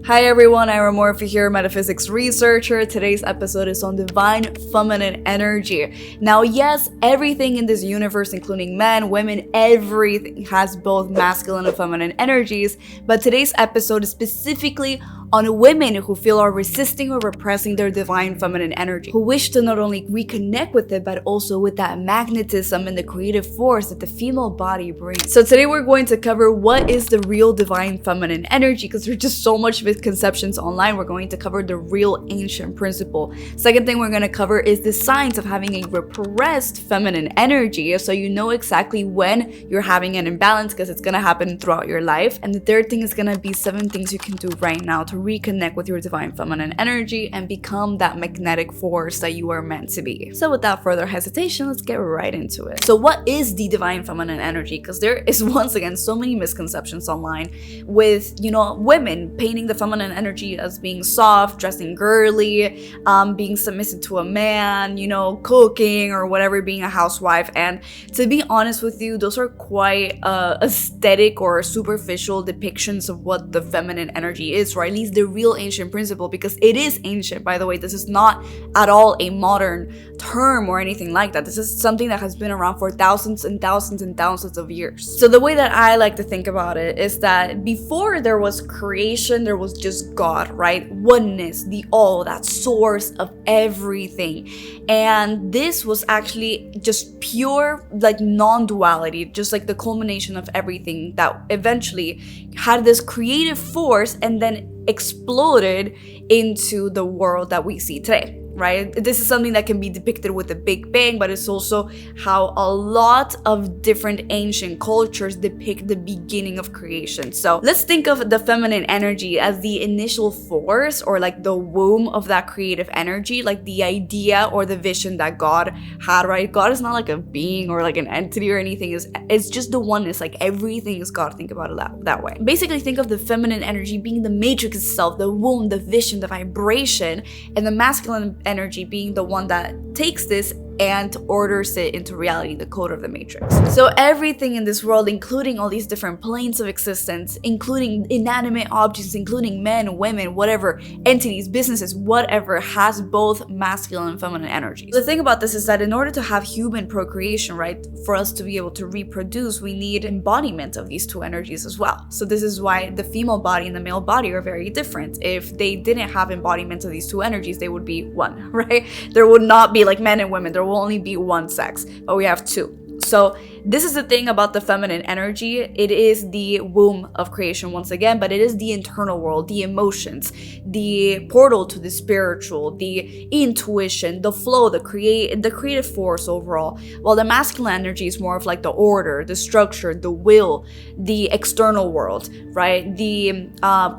Hi everyone, Irah Morffi here, metaphysics researcher. Today's episode is on divine feminine energy. Now, yes, everything in this universe, including men, women, everything has both masculine and feminine energies, but today's episode is specifically on women who feel are resisting or repressing their divine feminine energy, who wish to not only reconnect with it, but also with that magnetism and the creative force that the female body brings. So today we're going to cover what is the real divine feminine energy, because there's just so much misconceptions online. We're going to cover the real ancient principle. Second thing we're going to cover is the signs of having a repressed feminine energy, so you know exactly when you're having an imbalance, because it's going to happen throughout your life. And the third thing is going to be 7 things you can do right now to reconnect with your divine feminine energy and become that magnetic force that you are meant to be. So without further hesitation, let's get right into it. So what is the divine feminine energy? Because there is once again so many misconceptions online with, women painting the feminine energy as being soft, dressing girly, being submissive to a man, cooking or whatever, being a housewife. And to be honest with you, those are quite aesthetic or superficial depictions of what the feminine energy is, or at least the real ancient principle, because it is ancient, by the way. This is not at all a modern term or anything like that. This is something that has been around for thousands and thousands and thousands of years. So the way that I like to think about it is that before there was creation, there was just God, right? Oneness, the all, that source of everything. And this was actually just pure, non-duality, just like the culmination of everything that eventually had this creative force and then exploded into the world that we see today, right? This is something that can be depicted with the Big Bang, but it's also how a lot of different ancient cultures depict the beginning of creation. So let's think of the feminine energy as the initial force, or like the womb of that creative energy, like the idea or the vision that God had, right? God is not like a being or like an entity or anything. It's just the oneness, like everything is God. Think about it that way. Basically, think of the feminine energy being the matrix itself, the womb, the vision, the vibration, and the masculine energy being the one that takes this and orders it into reality, the code of the matrix. So everything in this world, including all these different planes of existence, including inanimate objects, including men, women, whatever, entities, businesses, whatever, has both masculine and feminine energy. The thing about this is that in order to have human procreation, right, for us to be able to reproduce, we need embodiment of these two energies as well. So this is why the female body and the male body are very different. If they didn't have embodiment of these two energies, they would be one, right? There would not be like men and women. There will only be one sex, but we have two. So this is the thing about the feminine energy. It is the womb of creation once again, but it is the internal world, the emotions, the portal to the spiritual, the intuition, the flow, the creative force overall. While the masculine energy is more of like the order, the structure, the will, the external world, right? The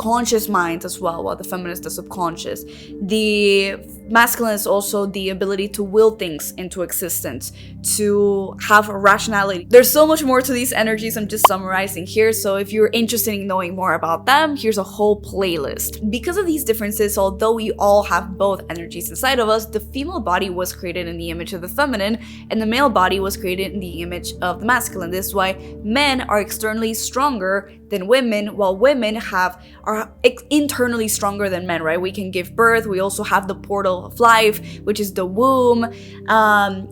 conscious mind as well, while the feminine is the subconscious. The masculine is also the ability to will things into existence, to have a rationality. There's so much more to these energies. I'm just summarizing here. So if you're interested in knowing more about them, here's a whole playlist. Because of these differences, although we all have both energies inside of us, the female body was created in the image of the feminine, and the male body was created in the image of the masculine. This is why men are externally stronger than women, while women are internally stronger than men, right? We can give birth. We also have the portal of life, which is the womb.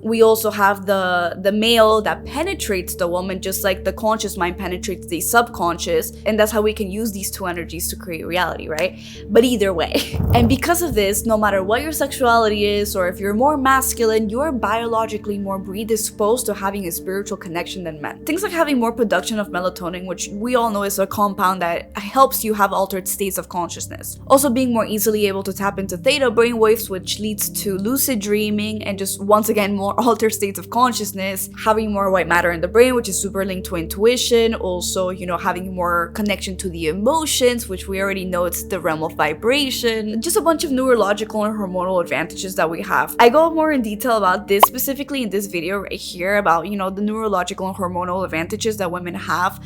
We also have the male that penetrates the woman, just like the conscious mind penetrates the subconscious, and that's how we can use these two energies to create reality, right? But either way, and because of this, no matter what your sexuality is, or if you're more masculine, you're biologically more predisposed to having a spiritual connection than men. Things like having more production of melatonin, which we all know is a compound that helps you have altered states of consciousness. Also being more easily able to tap into theta brainwaves, which leads to lucid dreaming and just once again more altered states of consciousness. Having more white matter in the brain, which is super linked to intuition. Also, having more connection to the emotions, which we already know it's the realm of vibration. Just a bunch of neurological and hormonal advantages that we have. I go more in detail about this specifically in this video right here about, the neurological and hormonal advantages that women have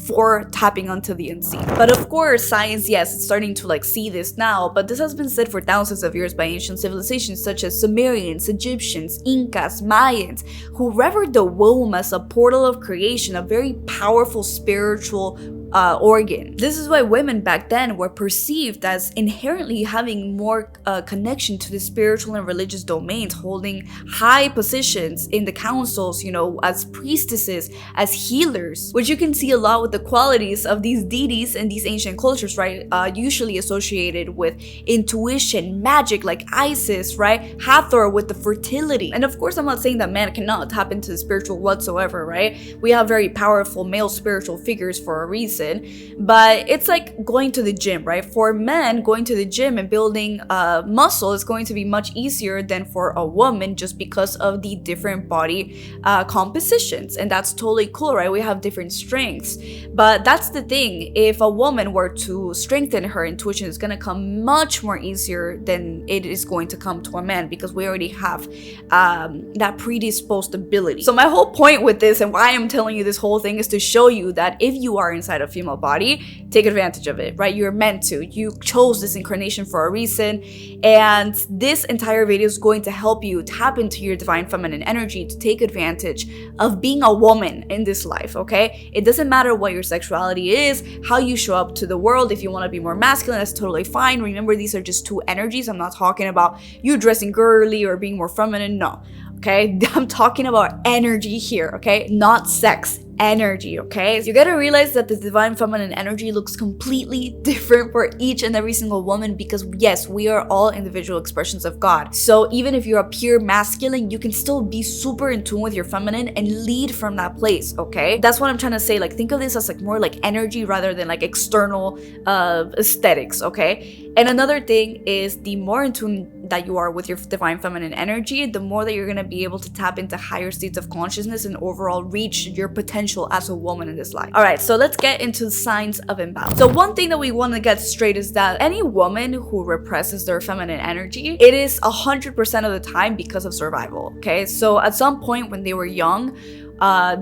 for tapping onto the unseen. But of course, science, yes, it's starting to see this now, but this has been said for thousands of years by ancient civilizations such as Sumerians, Egyptians, Incas, Mayans, who revered the womb as a portal of creation, a very powerful spiritual organ. This is why women back then were perceived as inherently having more connection to the spiritual and religious domains, holding high positions in the councils, you know, as priestesses, as healers, which you can see a lot with the qualities of these deities in these ancient cultures, right? Usually associated with intuition, magic, like Isis, right? Hathor with the fertility. And of course, I'm not saying that man cannot tap into the spiritual whatsoever, right? We have very powerful male spiritual figures for a reason, but it's like going to the gym, right? For men, going to the gym and building muscle is going to be much easier than for a woman, just because of the different body compositions. And that's totally cool, right? We have different strengths. But that's the thing. If a woman were to strengthen her intuition, it's going to come much more easier than it is going to come to a man, because we already have that predisposed ability. So my whole point with this, and why I'm telling you this whole thing, is to show you that if you are inside a female body, take advantage of it, right? You're meant to. You chose this incarnation for a reason, and this entire video is going to help you tap into your divine feminine energy to take advantage of being a woman in this life, okay? It doesn't matter what your sexuality is, how you show up to the world. If you want to be more masculine, that's totally fine. Remember, these are just two energies. I'm not talking about you dressing girly or being more feminine, no. Okay, I'm talking about energy here, okay? Not sex, energy, okay? So you gotta realize that the divine feminine energy looks completely different for each and every single woman, because yes, we are all individual expressions of God. So even if you're a pure masculine, you can still be super in tune with your feminine and lead from that place, okay? That's what I'm trying to say. Like, think of this as like more like energy rather than like external aesthetics, okay? And another thing is, the more in tune that you are with your divine feminine energy, the more that you're going to be able to tap into higher states of consciousness and overall reach your potential as a woman in this life. All right, so let's get into signs of imbalance. So one thing that we want to get straight is that any woman who represses their feminine energy, it is 100% of the time because of survival, okay? So at some point when they were young,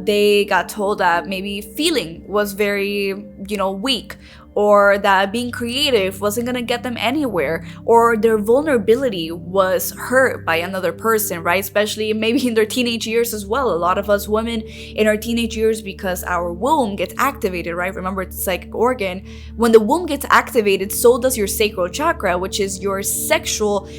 they got told that maybe feeling was very, you know, weak, or that being creative wasn't gonna get them anywhere, or their vulnerability was hurt by another person, right? Especially maybe in their teenage years as well. A lot of us women in our teenage years, because our womb gets activated, right? Remember, it's a psychic organ. When the womb gets activated, so does your sacral chakra, which is your sexual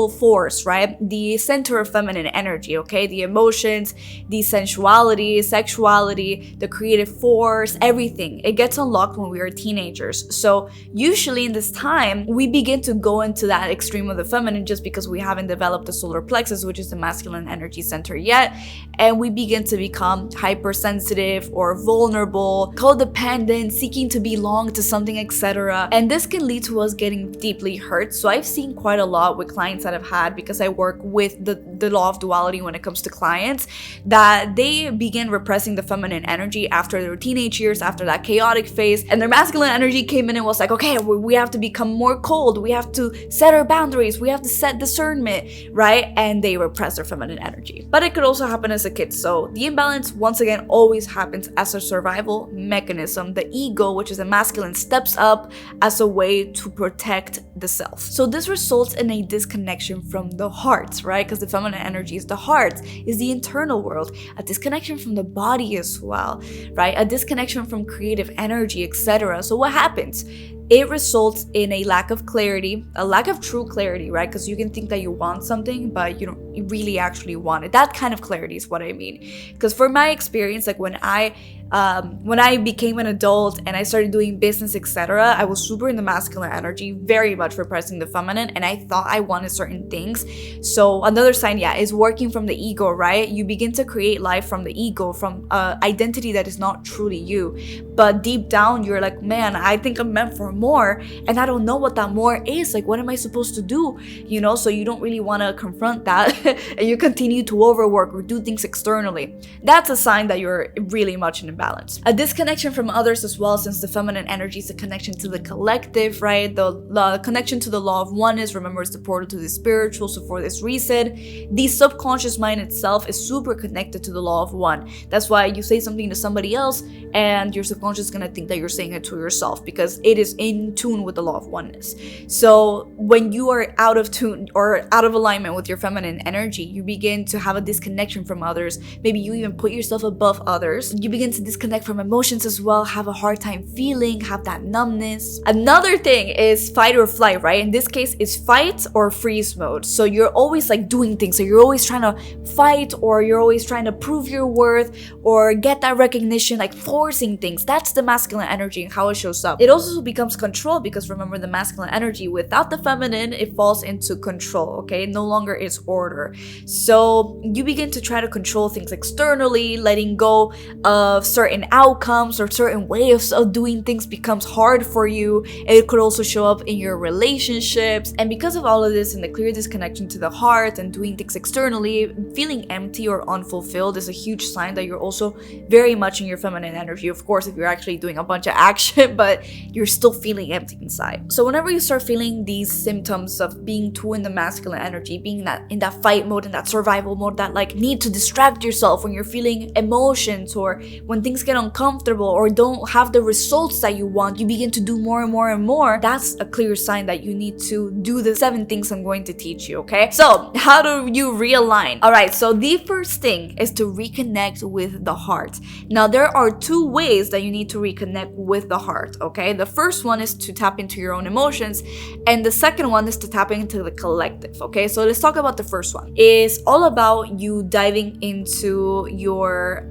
force, right? The center of feminine energy, okay? The emotions, the sensuality, sexuality, the creative force, everything. It gets unlocked when we are teenagers. So usually in this time, we begin to go into that extreme of the feminine just because we haven't developed the solar plexus, which is the masculine energy center yet. And we begin to become hypersensitive or vulnerable, codependent, seeking to belong to something, etc. And this can lead to us getting deeply hurt. So I've seen quite a lot with clients that I've had, because I work with the law of duality when it comes to clients, that they begin repressing the feminine energy after their teenage years, after that chaotic phase, and their masculine energy came in and was like, okay, we have to become more cold, we have to set our boundaries, we have to set discernment, right? And they repress their feminine energy. But it could also happen as a kid. So the imbalance, once again, always happens as a survival mechanism. The ego, which is a masculine, steps up as a way to protect the self. So this results in a disconnection from the heart, right? Because the feminine energy is the heart, is the internal world, a disconnection from the body as well, right? A disconnection from creative energy, etc. So what happens? It results in a lack of clarity, a lack of true clarity, right? Because you can think that you want something, but you don't really actually want it. That kind of clarity is what I mean. Because for my experience, like when I became an adult and I started doing business, etc., I was super in the masculine energy, very much repressing the feminine, and I thought I wanted certain things. So another sign, is working from the ego, right? You begin to create life from the ego, from identity that is not truly you. But deep down, you're like, man, I think I'm meant for more, and I don't know what that more is. Like, what am I supposed to do? You know, so you don't really want to confront that, and you continue to overwork or do things externally. That's a sign that you're really much in imbalance. A disconnection from others as well, since the feminine energy is a connection to the collective, right? The connection to the law of oneness, remember, it's the portal to the spiritual. So for this reason, the subconscious mind itself is super connected to the law of one. That's why you say something to somebody else and your subconscious is going to think that you're saying it to yourself, because it is in tune with the law of oneness. So when you are out of tune or out of alignment with your feminine energy. You begin to have a disconnection from others. Maybe you even put yourself above others. You begin to disconnect from emotions as well, have a hard time feeling, have that numbness. Another thing is fight or flight, right? In this case, it's fight or freeze mode. So you're always like doing things. So you're always trying to fight, or you're always trying to prove your worth or get that recognition, like forcing things. That's the masculine energy and how it shows up. It also becomes control, because remember, the masculine energy without the feminine, it falls into control, okay? No longer is order. So you begin to try to control things externally, letting go of certain outcomes or certain ways of doing things becomes hard for you. It could also show up in your relationships. And because of all of this and the clear disconnection to the heart and doing things externally, feeling empty or unfulfilled is a huge sign that you're also very much in your feminine energy. Of course, if you're actually doing a bunch of action, but you're still feeling empty inside. So whenever you start feeling these symptoms of being too in the masculine energy, being in that fight mode, in that survival mode, that like need to distract yourself when you're feeling emotions, or when things get uncomfortable or don't have the results that you want, you begin to do more and more and more. That's a clear sign that you need to do the 7 things I'm going to teach you, okay? So how do you realign? All right, so the first thing is to reconnect with the heart. Now, there are 2 ways that you need to reconnect with the heart, okay? The first one is to tap into your own emotions, and the second one is to tap into the collective, okay? So let's talk about the first one. It's all about you diving into your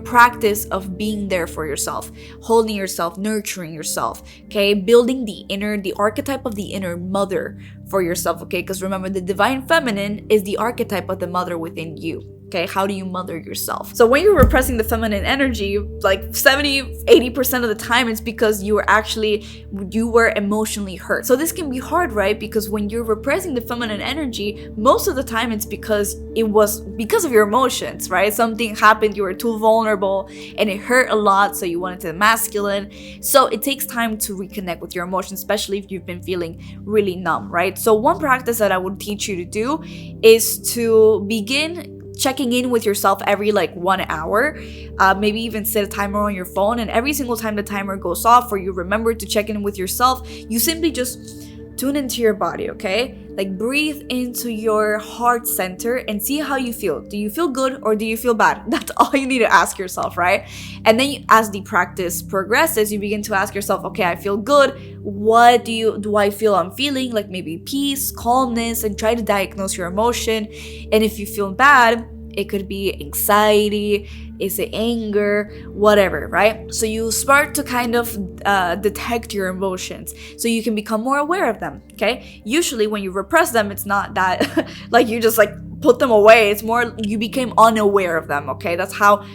practice of being there for yourself, holding yourself, nurturing yourself, okay? Building the archetype of the inner mother for yourself, okay? Because remember, the divine feminine is the archetype of the mother within you. Okay, how do you mother yourself? So when you're repressing the feminine energy, like 70-80% of the time, it's because you were emotionally hurt. So this can be hard, right? Because when you're repressing the feminine energy, most of the time it's because of your emotions, right? Something happened, you were too vulnerable and it hurt a lot, so you wanted to masculine. So it takes time to reconnect with your emotions, especially if you've been feeling really numb, right? So one practice that I would teach you to do is to begin checking in with yourself every 1 hour, maybe even set a timer on your phone, and every single time the timer goes off or you remember to check in with yourself, you simply just tune into your body, okay? Like breathe into your heart center and see how you feel. Do you feel good or do you feel bad? That's all you need to ask yourself, right? And then as the practice progresses, you begin to ask yourself, okay, I feel good. What do I feel I'm feeling? Like maybe peace, calmness, and try to diagnose your emotion. And if you feel bad, it could be anxiety, is it anger, whatever, right? So you start to kind of detect your emotions so you can become more aware of them, okay? Usually when you repress them, it's not that like you just put them away. It's more you became unaware of them, okay? That's how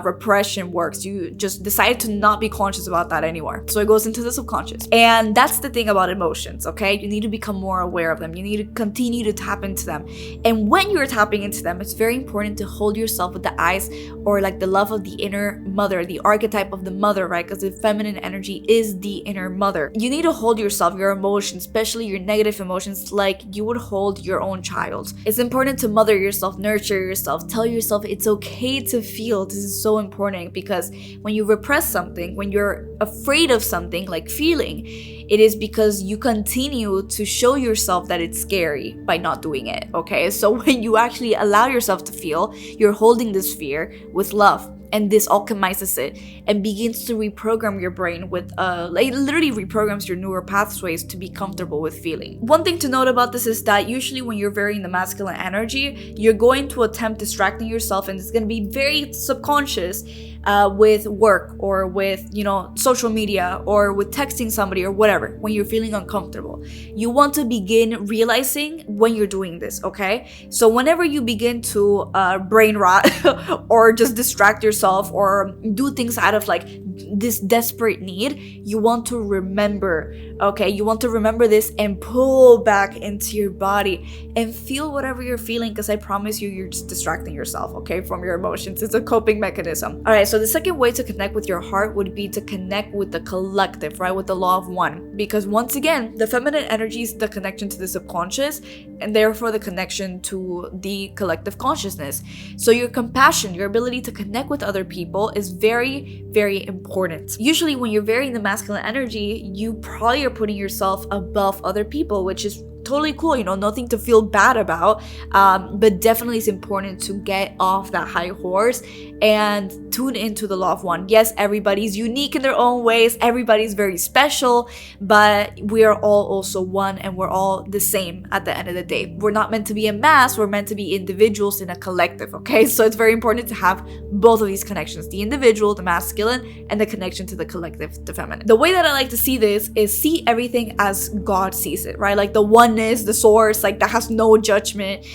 repression works. You just decide to not be conscious about that anymore. So it goes into the subconscious. And that's the thing about emotions, okay? You need to become more aware of them. You need to continue to tap into them. And when you're tapping into them, it's very important to hold yourself with the eyes or the love of the inner mother, the archetype of the mother, right? Because the feminine energy is the inner mother. You need to hold yourself, your emotions, especially your negative emotions, like you would hold your own child. It's important to mother yourself, nurture yourself, tell yourself it's okay to feel. This is so important, because when you repress something, when you're afraid of something like feeling, it is because you continue to show yourself that it's scary by not doing it, okay? So when you actually allow yourself to feel, you're holding this fear with love. And this alchemizes it and begins to reprogram your brain with literally reprograms your neural pathways to be comfortable with feeling. One thing to note about this is that usually when you're very in the masculine energy, you're going to attempt distracting yourself, and it's going to be very subconscious with work or with social media or with texting somebody or whatever. When you're feeling uncomfortable, you want to begin realizing when you're doing this, okay? So whenever you begin to brain rot or just distract yourself or do things out of this desperate need, you want to remember, okay? You want to remember this and pull back into your body and feel whatever you're feeling, because I promise you're just distracting yourself, okay, from your emotions. It's a coping mechanism. All right, so the second way to connect with your heart would be to connect with the collective, right? With the law of one. Because once again, the feminine energy is the connection to the subconscious and therefore the connection to the collective consciousness. So your compassion, your ability to connect with other people is very, very important. Usually when you're very in the masculine energy, you probably are putting yourself above other people, which is totally cool, you know, nothing to feel bad about. But definitely it's important to get off that high horse and tune into the loved one. Yes, everybody's unique in their own ways, everybody's very special, but we are all also one, and we're all the same at the end of the day. We're not meant to be a mass, we're meant to be individuals in a collective, okay? So it's very important to have both of these connections, the individual, the masculine, and the connection to the collective, the feminine. The way that I like to see this is see everything as God sees it, right? Like the oneness, the source, like that has no judgment.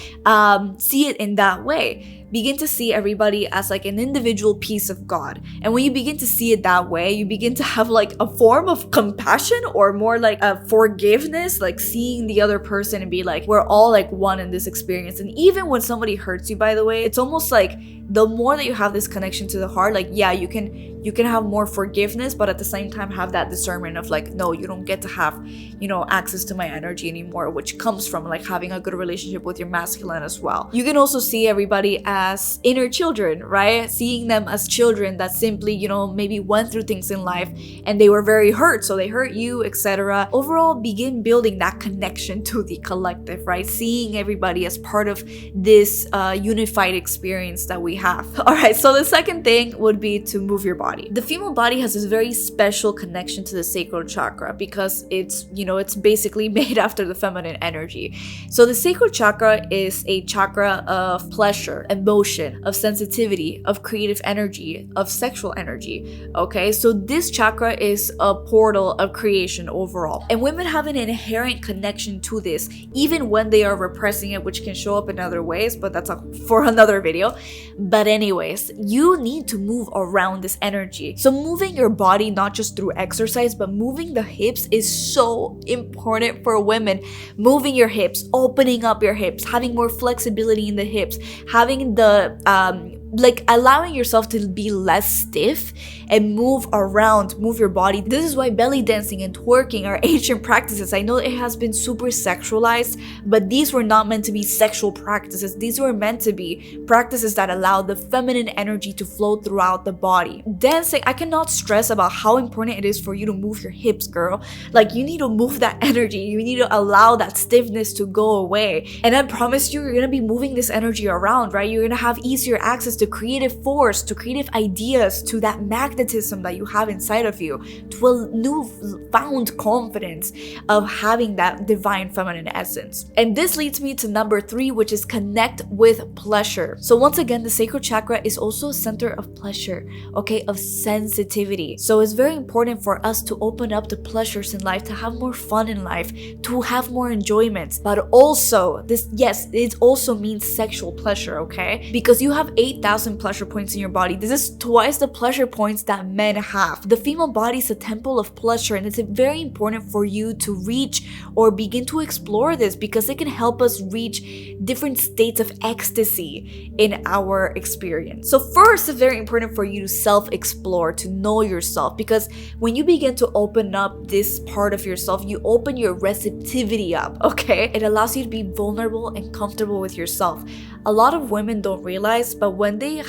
See it in that way. Begin to see everybody as like an individual piece of God. And when you begin to see it that way, you begin to have like a form of compassion, or more like a forgiveness, like seeing the other person and be like, we're all like one in this experience. And even when somebody hurts you, by the way, it's almost like the more that you have this connection to the heart, like, yeah, you can have more forgiveness, but at the same time have that discernment of like, no, you don't get to have, you know, access to my energy anymore, which comes from like having a good relationship with your masculine as well. You can also see everybody as inner children, right? Seeing them as children that simply, you know, maybe went through things in life and they were very hurt, so they hurt you, etc. Overall, begin building that connection to the collective, right? Seeing everybody as part of this unified experience that we have. All right, so the second thing would be to move your body. The female body has this very special connection to the sacral chakra because it's, you know, it's basically made after the feminine energy. So the sacral chakra is a chakra of pleasure, emotion, of sensitivity, of creative energy, of sexual energy. Okay, so this chakra is a portal of creation overall. And women have an inherent connection to this, even when they are repressing it, which can show up in other ways, but that's for another video. But anyways, you need to move around this energy. So moving your body, not just through exercise, but moving the hips is so important for women. Moving your hips, opening up your hips, having more flexibility in the hips, having the like allowing yourself to be less stiff and move around, move your body. This is why belly dancing and twerking are ancient practices. I know it has been super sexualized, but these were not meant to be sexual practices. These were meant to be practices that allow the feminine energy to flow throughout the body. Dancing, I cannot stress about how important it is for you to move your hips, girl. Like, you need to move that energy. You need to allow that stiffness to go away. And I promise you, you're gonna be moving this energy around, right? You're gonna have easier access to creative force, to creative ideas, to that magnetism that you have inside of you, to a newfound confidence of having that divine feminine essence. And this leads me to number 3, which is connect with pleasure. So once again, the sacral chakra is also a center of pleasure, okay, of sensitivity. So it's very important for us to open up to pleasures in life, to have more fun in life, to have more enjoyment. But also, this, yes, it also means sexual pleasure, okay? Because you have 8,000 pleasure points in your body. This is twice the pleasure points that men have. The female body is a temple of pleasure, and it's very important for you to reach or begin to explore this, because it can help us reach different states of ecstasy in our experience. So first, it's very important for you to self-explore, to know yourself, because when you begin to open up this part of yourself, you open your receptivity up, okay? It allows you to be vulnerable and comfortable with yourself. A lot of women don't realize, but when they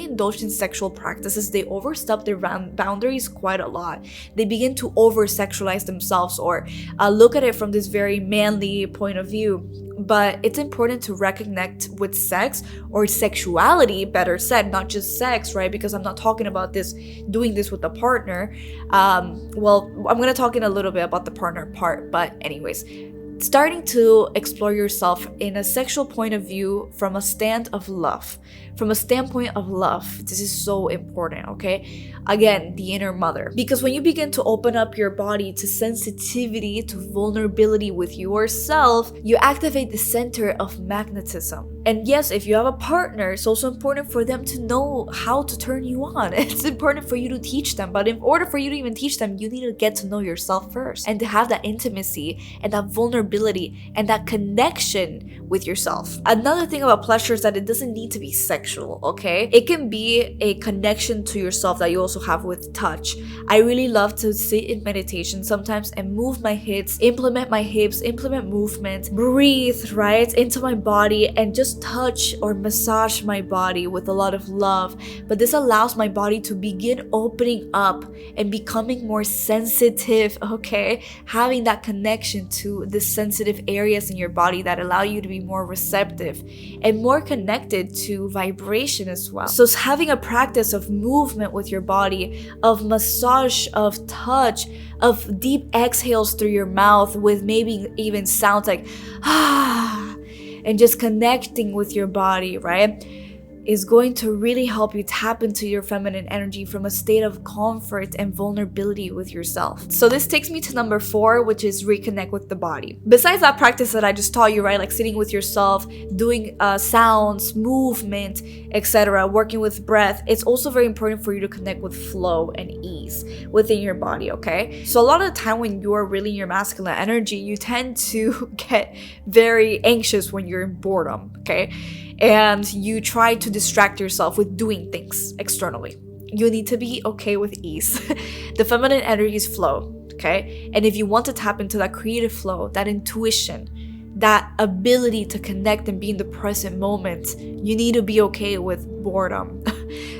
indulge in sexual practices, they overstep their boundaries quite a lot. They begin to over-sexualize themselves, or look at it from this very manly point of view. But it's important to reconnect with sex, or sexuality, better said, not just sex, right? Because I'm not talking about doing this with a partner. Well, I'm gonna talk in a little bit about the partner part, but anyways, starting to explore yourself in a sexual point of view from a standpoint of love. This is so important, okay? Again, the inner mother. Because when you begin to open up your body to sensitivity, to vulnerability with yourself, you activate the center of magnetism. And yes, if you have a partner, it's also important for them to know how to turn you on. It's important for you to teach them. But in order for you to even teach them, you need to get to know yourself first, and to have that intimacy and that vulnerability and that connection with yourself. Another thing about pleasure is that it doesn't need to be sexual, okay? It can be a connection to yourself that you also have with touch. I really love to sit in meditation sometimes and move my hips, implement movement, breathe, right, into my body, and just touch or massage my body with a lot of love. But this allows my body to begin opening up and becoming more sensitive, okay? Having that connection to the sensitive areas in your body that allow you to be more receptive and more connected to vibration as well. So having a practice of movement with your body, of massage, of touch, of deep exhales through your mouth with maybe even sounds like and just connecting with your body, right, is going to really help you tap into your feminine energy from a state of comfort and vulnerability with yourself. So this takes me to number 4, which is reconnect with the body. Besides that practice that I just taught you, right, like sitting with yourself, doing sounds, movement, etc., working with breath, it's also very important for you to connect with flow and ease within your body, okay? So a lot of the time when you are really in your masculine energy, you tend to get very anxious when you're in boredom, okay? And you try to distract yourself with doing things externally. You need to be okay with ease. The feminine energy is flow, okay? And if you want to tap into that creative flow, that intuition, that ability to connect and be in the present moment, you need to be okay with boredom.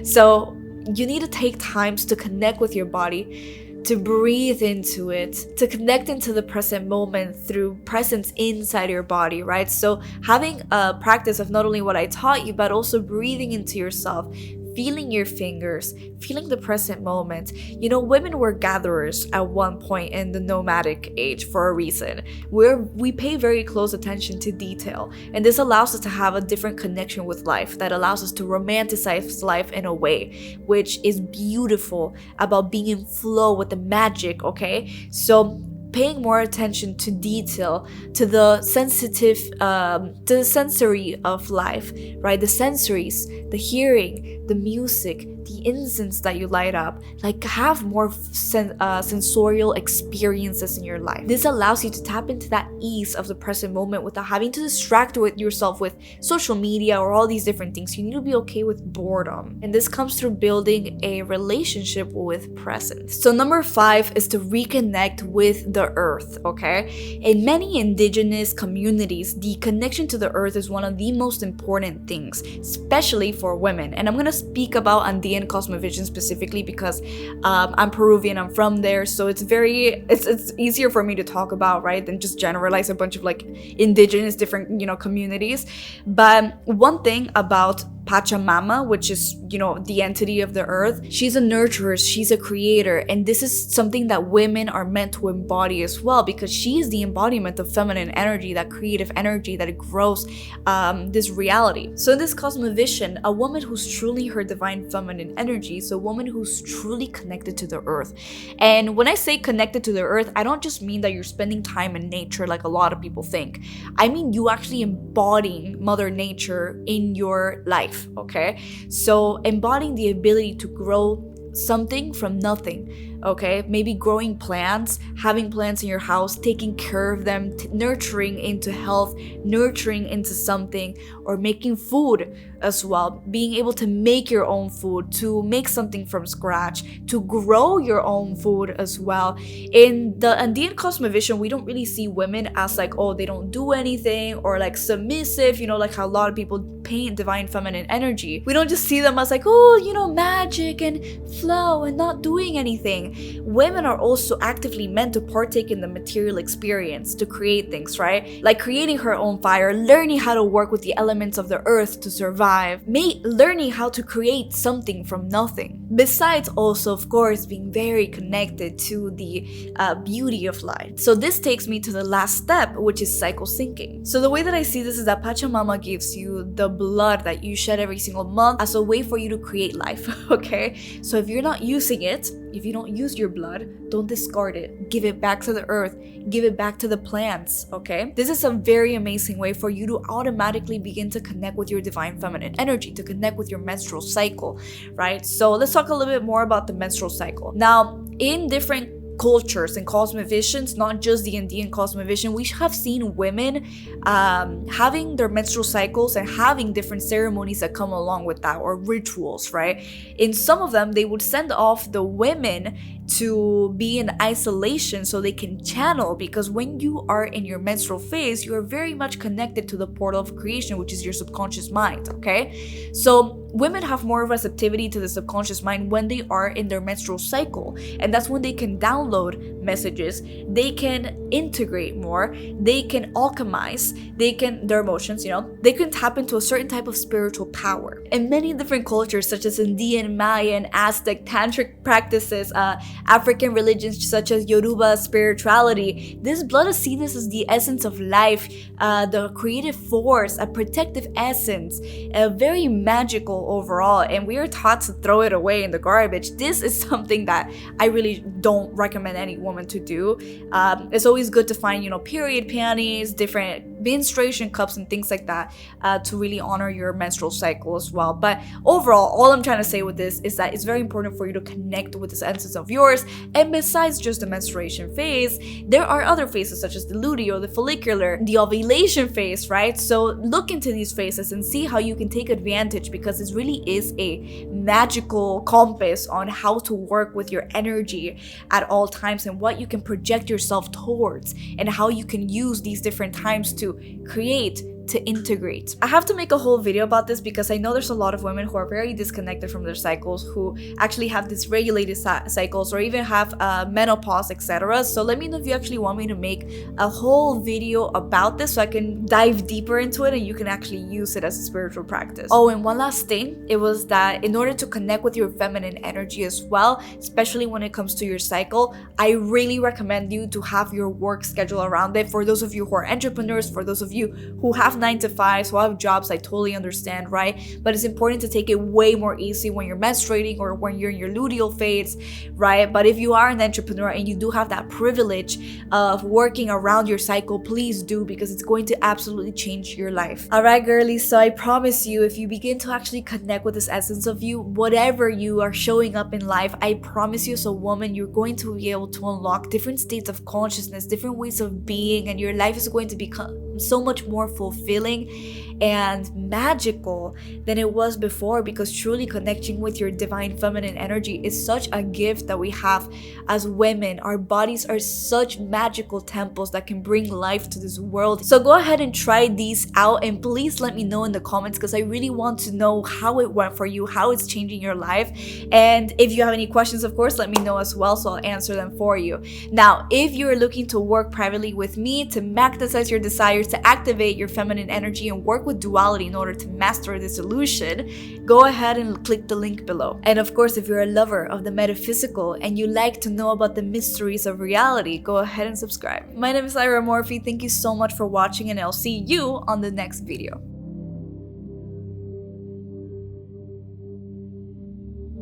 So you need to take times to connect with your body, to breathe into it, to connect into the present moment through presence inside your body, right? So having a practice of not only what I taught you, but also breathing into yourself, feeling your fingers, feeling the present moment. You know, women were gatherers at one point in the nomadic age for a reason, where we pay very close attention to detail. And this allows us to have a different connection with life that allows us to romanticize life in a way, which is beautiful about being in flow with the magic, okay? So paying more attention to detail, to the sensitive, to the sensory of life, right? The sensories, the hearing, the music, the incense that you light up, like have more sensorial experiences in your life. This allows you to tap into that ease of the present moment without having to distract yourself with social media or all these different things. You need to be okay with boredom. And this comes through building a relationship with presence. So number 5 is to reconnect with the earth, okay? In many indigenous communities, the connection to the earth is one of the most important things, especially for women. And I'm gonna speak about Andean cosmovision specifically because I'm Peruvian, I'm from there, so it's easier for me to talk about, right, than just generalize a bunch of like indigenous different, you know, communities. But one thing about Pachamama, which is, you know, the entity of the earth, she's a nurturer, she's a creator, and this is something that women are meant to embody as well, because she is the embodiment of feminine energy, that creative energy that grows this reality. So in this cosmovision, a woman who's truly her divine feminine energy is a woman who's truly connected to the earth. And when I say connected to the earth, I don't just mean that you're spending time in nature like a lot of people think. I mean you actually embodying Mother Nature in your life. Okay, so embodying the ability to grow something from nothing, okay? Maybe growing plants, having plants in your house, taking care of them, nurturing into health, nurturing into something, or making food as well, being able to make your own food, to make something from scratch, to grow your own food as well. In the Andean cosmovision, we don't really see women as like, oh, they don't do anything, or like submissive, you know, like how a lot of people paint divine feminine energy. We don't just see them as like, oh, you know, magic and flow and not doing anything. Women are also actively meant to partake in the material experience, to create things, right? Like creating her own fire, learning how to work with the elements of the earth to survive, learning how to create something from nothing. Besides also, of course, being very connected to the beauty of life. So this takes me to the last step, which is cycle syncing. So the way that I see this is that Pachamama gives you the blood that you shed every single month as a way for you to create life, okay? So if you're not using it, if you don't use your blood, don't discard it. Give it back to the earth. Give it back to the plants, okay? This is a very amazing way for you to automatically begin to connect with your divine feminine energy, to connect with your menstrual cycle, right? So let's talk a little bit more about the menstrual cycle. Now, in different cultures and cosmovisions, not just the Indian cosmovision, we have seen women having their menstrual cycles and having different ceremonies that come along with that, or rituals, right? In some of them, they would send off the women to be in isolation so they can channel, because when you are in your menstrual phase, you are very much connected to the portal of creation, which is your subconscious mind, okay? So women have more receptivity to the subconscious mind when they are in their menstrual cycle, and that's when they can download messages, they can integrate more, they can alchemize, their emotions, they can tap into a certain type of spiritual power. In many different cultures such as Indian, Mayan, Aztec, tantric practices, African religions such as Yoruba spirituality, this blood is seen as the essence of life, the creative force, a protective essence, very magical overall, and we are taught to throw it away in the garbage. This is something that I really don't recommend any woman to do. It's always good to find, period panties, different menstruation cups and things like that, to really honor your menstrual cycle as well. But overall, all I'm trying to say with this is that it's very important for you to connect with this essence of yours. And besides just the menstruation phase, there are other phases such as the luteal, the follicular, the ovulation phase, right? So look into these phases and see how you can take advantage, because it really is a magical compass on how to work with your energy at all times and what you can project yourself towards and how you can use these different times to create, to integrate. I have to make a whole video about this because I know there's a lot of women who are very disconnected from their cycles, who actually have dysregulated cycles or even have menopause, etc. So let me know if you actually want me to make a whole video about this so I can dive deeper into it and you can actually use it as a spiritual practice. Oh, and one last thing, it was that in order to connect with your feminine energy as well, especially when it comes to your cycle, I really recommend you to have your work schedule around it. For those of you who are entrepreneurs, for those of you who have 9-to-5s, who have jobs, I totally understand, right? But it's important to take it way more easy when you're menstruating or when you're in your luteal phase, right? But if you are an entrepreneur and you do have that privilege of working around your cycle, please do, because it's going to absolutely change your life. All right, girlies, so I promise you, if you begin to actually connect with this essence of you, whatever you are showing up in life, I promise you as a woman, you're going to be able to unlock different states of consciousness, different ways of being, and your life is going to become so much more fulfilling and magical than it was before, because truly connecting with your divine feminine energy is such a gift that we have as women. Our bodies are such magical temples that can bring life to this world. So go ahead and try these out, and please let me know in the comments, because I really want to know how it went for you, how it's changing your life. And if you have any questions, of course, let me know as well, so I'll answer them for you. Now, if you're looking to work privately with me to magnetize your desires, to activate your feminine energy and work with duality in order to master this illusion, go ahead and click the link below. And of course, if you're a lover of the metaphysical and you like to know about the mysteries of reality, go ahead and subscribe. My name is Irah Morffi. Thank you so much for watching, and I'll see you on the next video.